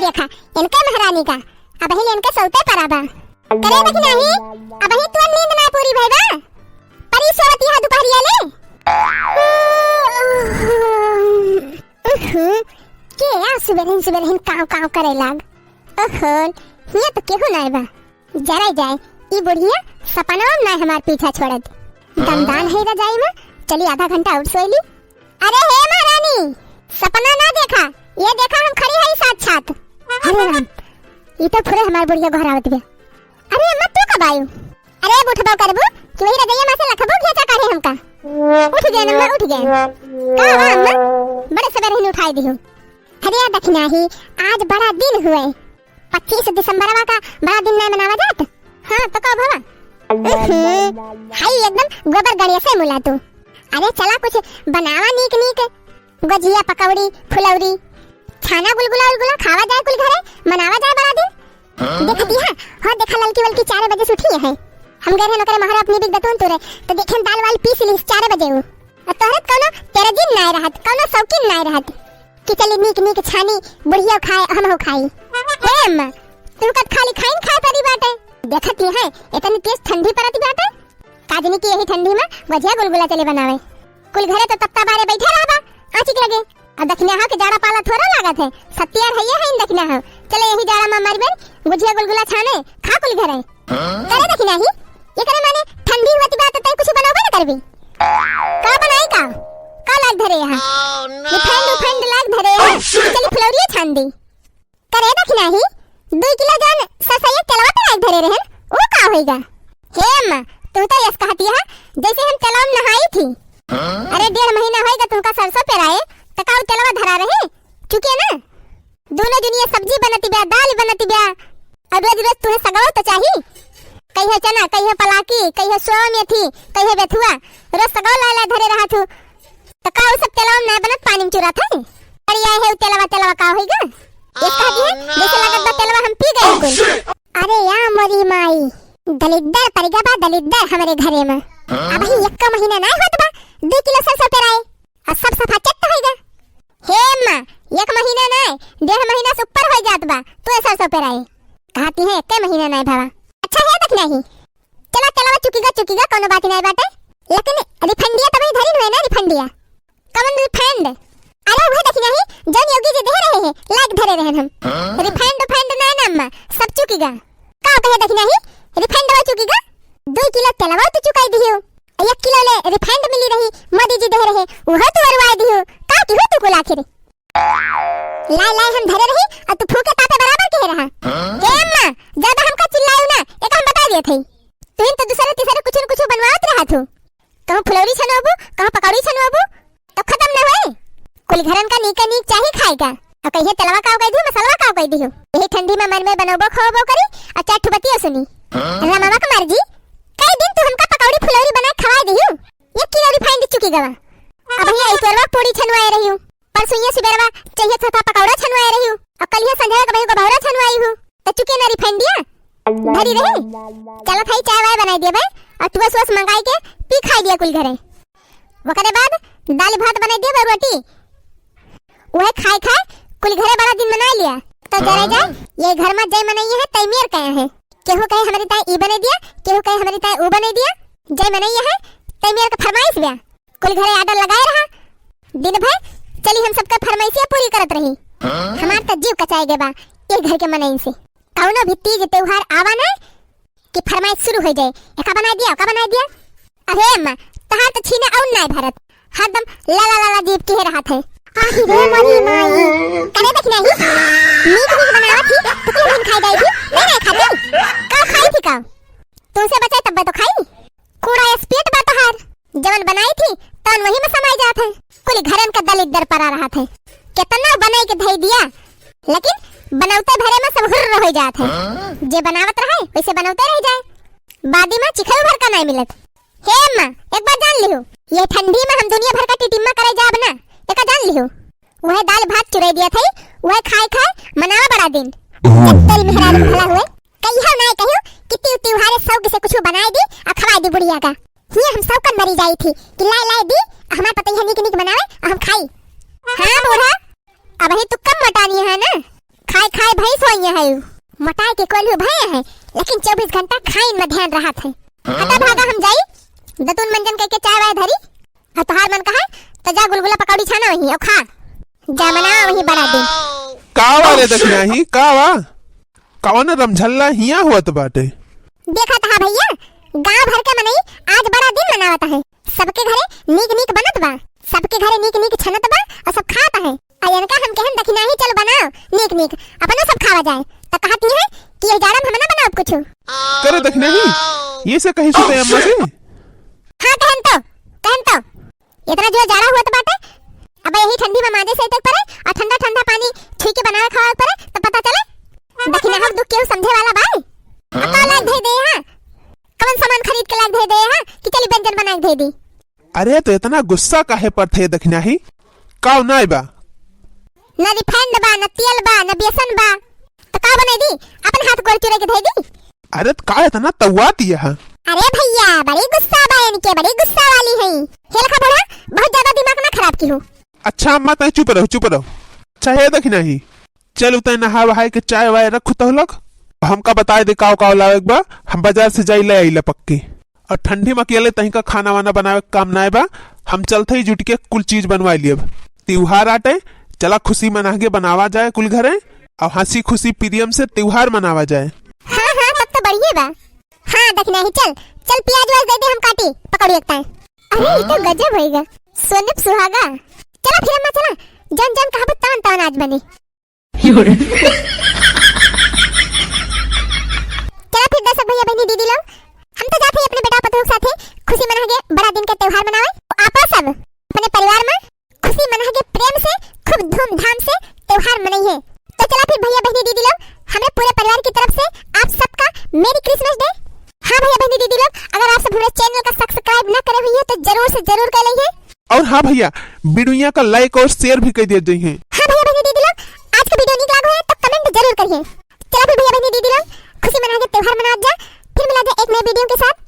देखा इनके महारानी का अब ही इनके सौते पराबा करे बकी नहीं अब ही तू नींद ना पूरी भइबा परी सोती है दोपहरिया ले के या सुबह काव काव करे लाग ओहो ये तो केहू नहीं बा जरा जाए ई बुढ़िया सपना ना हमार पीछा छोड़त दमदान है रजाई में चली आधा घंटा और सोई ली। अरे हे महारानी सपना ना देखा ये देखा हम खड़ी है साक्षात। अरे राम ये तो पूरे हमार बुढ़िया घरावत गया। अरे अम्मा तू कब आयु अरे उठबो करबो कि वही रजाई में से लखबो घेचा काढ़े हमका उठ गया नम्मा उठ गया का हुआ अम्मा बड़े सवेरे ही उठाई दियो। अरे दखना ही आज बड़ा दिन हुए 25 दिसंबर का बड़ा दिन नहीं मनावा जात। हाँ तो कब हवा हाई एकदम गोबर गड़िया से मुला तू। अरे चला कुछ बनावा नीक नीक गजिया पकौड़ी फुलौरी खाना गुलगुला उलगुला खावा जाए कुल घरे मनावा जाए बड़ा दिन। देखती है हो देखा ललकी वलकी 4 बजे से उठी है हम गए हैं नौकर महारा अपनी बिग दतून तुरे तो देखे दाल वाल पीस ली 4 बजे और तोहरत कोनो तेरे दिन नहीं रहत कोनो शौकीन नहीं रहत कि चली नीक नीक छानी बुढ़िया खाए हम हो खाई हे अम्मा तू कब खाली खाइन खाए परी बाटे देखती है इतनी तेज ठंडी पड़ती बाटे काजनी की यही ठंडी में गजिया गुलगुला चले बनावे कुल घरे तो तप्ता बारे बैठे रहबा आचिक लगे अब दखना हो के जाड़ा पाला थोड़ा लागत है सत्यार है ये है इन दखना हो चले यही जाड़ा में मर बेन गुजिया गुलगुला छाने खा कुल घरे करे दखना ही ये करे माने ठंडी होती बात तय कुछ बनावे ना करबी का बनाई का लाग धरे यहां ठंड लाग धरे चली फुलौरी छान दी करे दखना ही 2 किलो जान ससैया चलवा पे लाग धरे रहन ओ का होएगा हे अम्मा तू तो यस कहती है जैसे हम तलाव नहाई थी। अरे 1.5 महीना होएगा तुमका सरसों पेराए तकाउ तलवा धरा रहे चुके ना दोनों दुनिया सब्जी बनती बा दाल बनती बा और रोज रोज तुम्हें सगाओ तो चाहिए कहीं है चना कहीं है पलाकी कहीं है सोम थी कहीं है बेथुआ रोज सगाओ ला धरे रहा थू तकाउ सब तलाव ना बनत पानी में चुरा था अरे ये है तलवा का होएगा एक कहती है जैसे लगत बा तलवा हम पी गए कुल। अरे या मोरी माई दलिद्दर परिगा बा दलिद्दर हमारे घरे में अब ही 1 महीना ना होत बा 2 किलो सरसों पेराए और सब सफा चट होएगा। हे अम्मा 1 महीना ना 1.5 महीना से ऊपर हो जात बा तो सरसों पेराए कहती है 1 महीना ना भावा अच्छा है देख नहीं चला चला चुकीगा कोनो बात नहीं बाटे लेकिन रिफंडिया तभी धरी है ना रिफंडिया कमन रिफंड अरे वो देख नहीं जन योगी जी दे रहे हैं लाग धरे रहन हम रिफंड ना ना अम्मा सब चुकीगा का कहे देख नहीं रिफंड हो चुकीगा 2 किलो तलवा तो चुकाई दियो 1 किलो ले रिफंड मिली रही मोदी जी दे रहे वो तो अरवा दियो का की हो तू को आखिर लाई हम धरे रही और तू फूके ताते बराबर कह रहा ए अम्मा ज्यादा हमका चिल्लायो ना एक हम बता दिए थे तू इन तो दूसरे तीसरे कुछ न कुछ बनवात रहा थू कहूं फुलौरी छनवाबू कहूं पकौड़ी छनवाबू तो खत्म न होए कुल घरन का नीक चाहे खाएगा और कहिए तलवा काव कह दी मसाला काव कह दी यही ठंडी में मन में बनोबो खोबो करी और चाट बतियो सुनी रामा का मर्जी कई दिन तू हमका पकौड़ी फुलौरी बना खवा दियो 1 किलो रिफाइंड चुकी गवा अब ही ऐतवारवा पूरी छनवाए रही हूं परसों ये सुबेरवा चाहिए था पकौड़ा छनवाए रही हूं और कल ये संध्या का भाई को भौरा छनवाई हूं तो चुके ना रिफाइंडिया धरी रही चलो भाई चाय वाय बनाई दिया भाई और तू बस मंगाई के पी खाई दिया कुल घरे वकरे बाद दाल भात बनाई दिया रोटी वह खाए कुल घरे बड़ा दिन मना लिया तो जरा जा ये घर में जय मनाई है तैमेर कहे है केहू कहे हमारी ताई ई बने दिया केहू कहे हमारी ताई ऊ बने दिया जय मनाई है तैमेर का फरमाइश दिया कुल घरे आर्डर लगाए रहा दिन भर चली हम सबका फरमाइशियां पूरी करत रही हमार त जीव कचाए गे बा एक घर के मनाई से कौनो भी तीज त्योहार आवा ना कि फरमाइश शुरू हो जाए का बना दिया अरे अम्मा तहार तो छीने और नहीं भारत हरदम ला जीव के रहा थे आही रे मरी माई करे देख नहीं नीक बनावा थी तो क्यों नहीं खाई गई थी नहीं खाती का खाई थी का तुमसे बचाए तब तो खाई कूड़ा स्पीड बा तहार जवन बनाई थी तन वही में समाई जात है कुल घरन का दलिद्दर परा रहा थे कितना बनाई के धई दिया लेकिन बनौते भरे में सब हुर्र हो जात है जे बनावत रहे वैसे बनौते रह जाए बादी में चिखल भर का नहीं मिलत। हे अम्मा एक बात जान लियो ये ठंडी में हम दुनिया भर का टिटिम्मा करे जाब ना एक जान लियो वह दाल भात चुराई दिया था वह खाए मनावा बड़ा दिन तेरी मेहरारू भला हुए कहियो ना कहियो कितनी त्योहार सब से कुछ बनाई दी और खवाई दी बुढ़िया का ये हम सब का मरी जाई थी कि लाई दी हमार पता है निक बनावे और हम खाई हां बूढ़ा अब ही तू कम मटानी है ना खाए भाई हुआ है मोटाई के कोल्हू भय है, लेकिन 24 घंटा खाइन में ध्यान रहा है। हटा भागा हम जाई दतुन मंजन करके चाय वाय धरी और तोहार मन कहा तो जा गुलगुला पकौड़ी छाना वही और खा जा मना वही बड़ा दिन कावा रे दखना ही कावा कौन रमझल्ला हिया हुआ बाटे। देखा था भैया गांव भर के मनई आज बड़ा दिन मनावता है, सबके घरे नीक नीक बनत बा, सबके घरे नीक नीक छनत बा और सब खाता है। और इनका हम कहन दखना ही चल बनाओ नीक नीक अपना सब खावा जाए तो कहत नहीं है कि ये जाड़ा हम ना बनाओ कुछ करे दखना ही ये से कहीं सुते अम्मा से। हां कहन तो इतना जो जाड़ा हुआ तो बाटे अब यही ठंडी में माजे से तक परे और ठंडा ठंडा पानी ठीक के बनावे खावा परे तो पता चले दखना हम दुख के समझे वाला भाई अका लाग दे दे हां कौन सामान खरीद के लाग दे दे हां कि चली व्यंजन बना के दे दी। अरे तो इतना गुस्सा काहे पर थे दखना ही काव नाय बा न रिफाइंड बा न तेल बा न बेसन बा तो का बने दी अपन हाथ गोल चुरे के दे दी। अरे तो का इतना तवा दिया है। अरे भैया बड़ी गुस्सा बा इनके बड़ी गुस्सा वाली है हे लखा बड़ा बहुत ज्यादा दिमाग ना खराब की हो। अच्छा अम्मा तय चुप रहो चाहे दखना ही चल उतय नहा वहाय के चाय वाय रखो तो लोग हमका बताए दे काव लावे बा हम बाजार से जाई ले आइला पक्के और ठंडी में अकेले तही का खाना वाना बनावे काम नाय बा हम चलते ही जुट के कुल चीज बनवा लिए। त्योहार आटे चला खुशी मना के बनावा जाए कुल घरे और हंसी खुशी प्रियम से त्योहार मनावा जाए। हाँ हाँ तब तो बढ़िया बा। हाँ दखना ही चल प्याज वाज दे दे हम काटी पकौड़ी लगता है। अरे ये तो गजब होएगा सोनप सुहागा। चला फिर अम्मा चला जन जन कहावत तान तान आज बने चला फिर दर्शक भैया बहनी दीदी लोग हम तो जाते हैं अपने बेटा पतोह के साथे खुशी मना के बड़ा दिन का त्योहार मनावे। आपा सब अपने परिवार में खुशी मना के प्रेम से खूब धूमधाम से त्योहार मनाइए। तो चला फिर भैया बहनी दीदी लोग हमें पूरे परिवार की तरफ से आप सबका मेरी क्रिसमस डे। हाँ भैया बहनी दीदी लोग अगर आप सब हमारे चैनल का सब्सक्राइब न करे हुई है तो जरूर से जरूर कर लीजिए और हाँ भैया वीडियो का लाइक और शेयर भी कर दिए हैं। हाँ भैया बहनी दीदी लोग आज का वीडियो निक लगा है तो कमेंट जरूर करिए। चला फिर भैया बहनी दीदी लोग खुशी मना के त्योहार मना जा फिर मिला जाए एक नए वीडियो के साथ।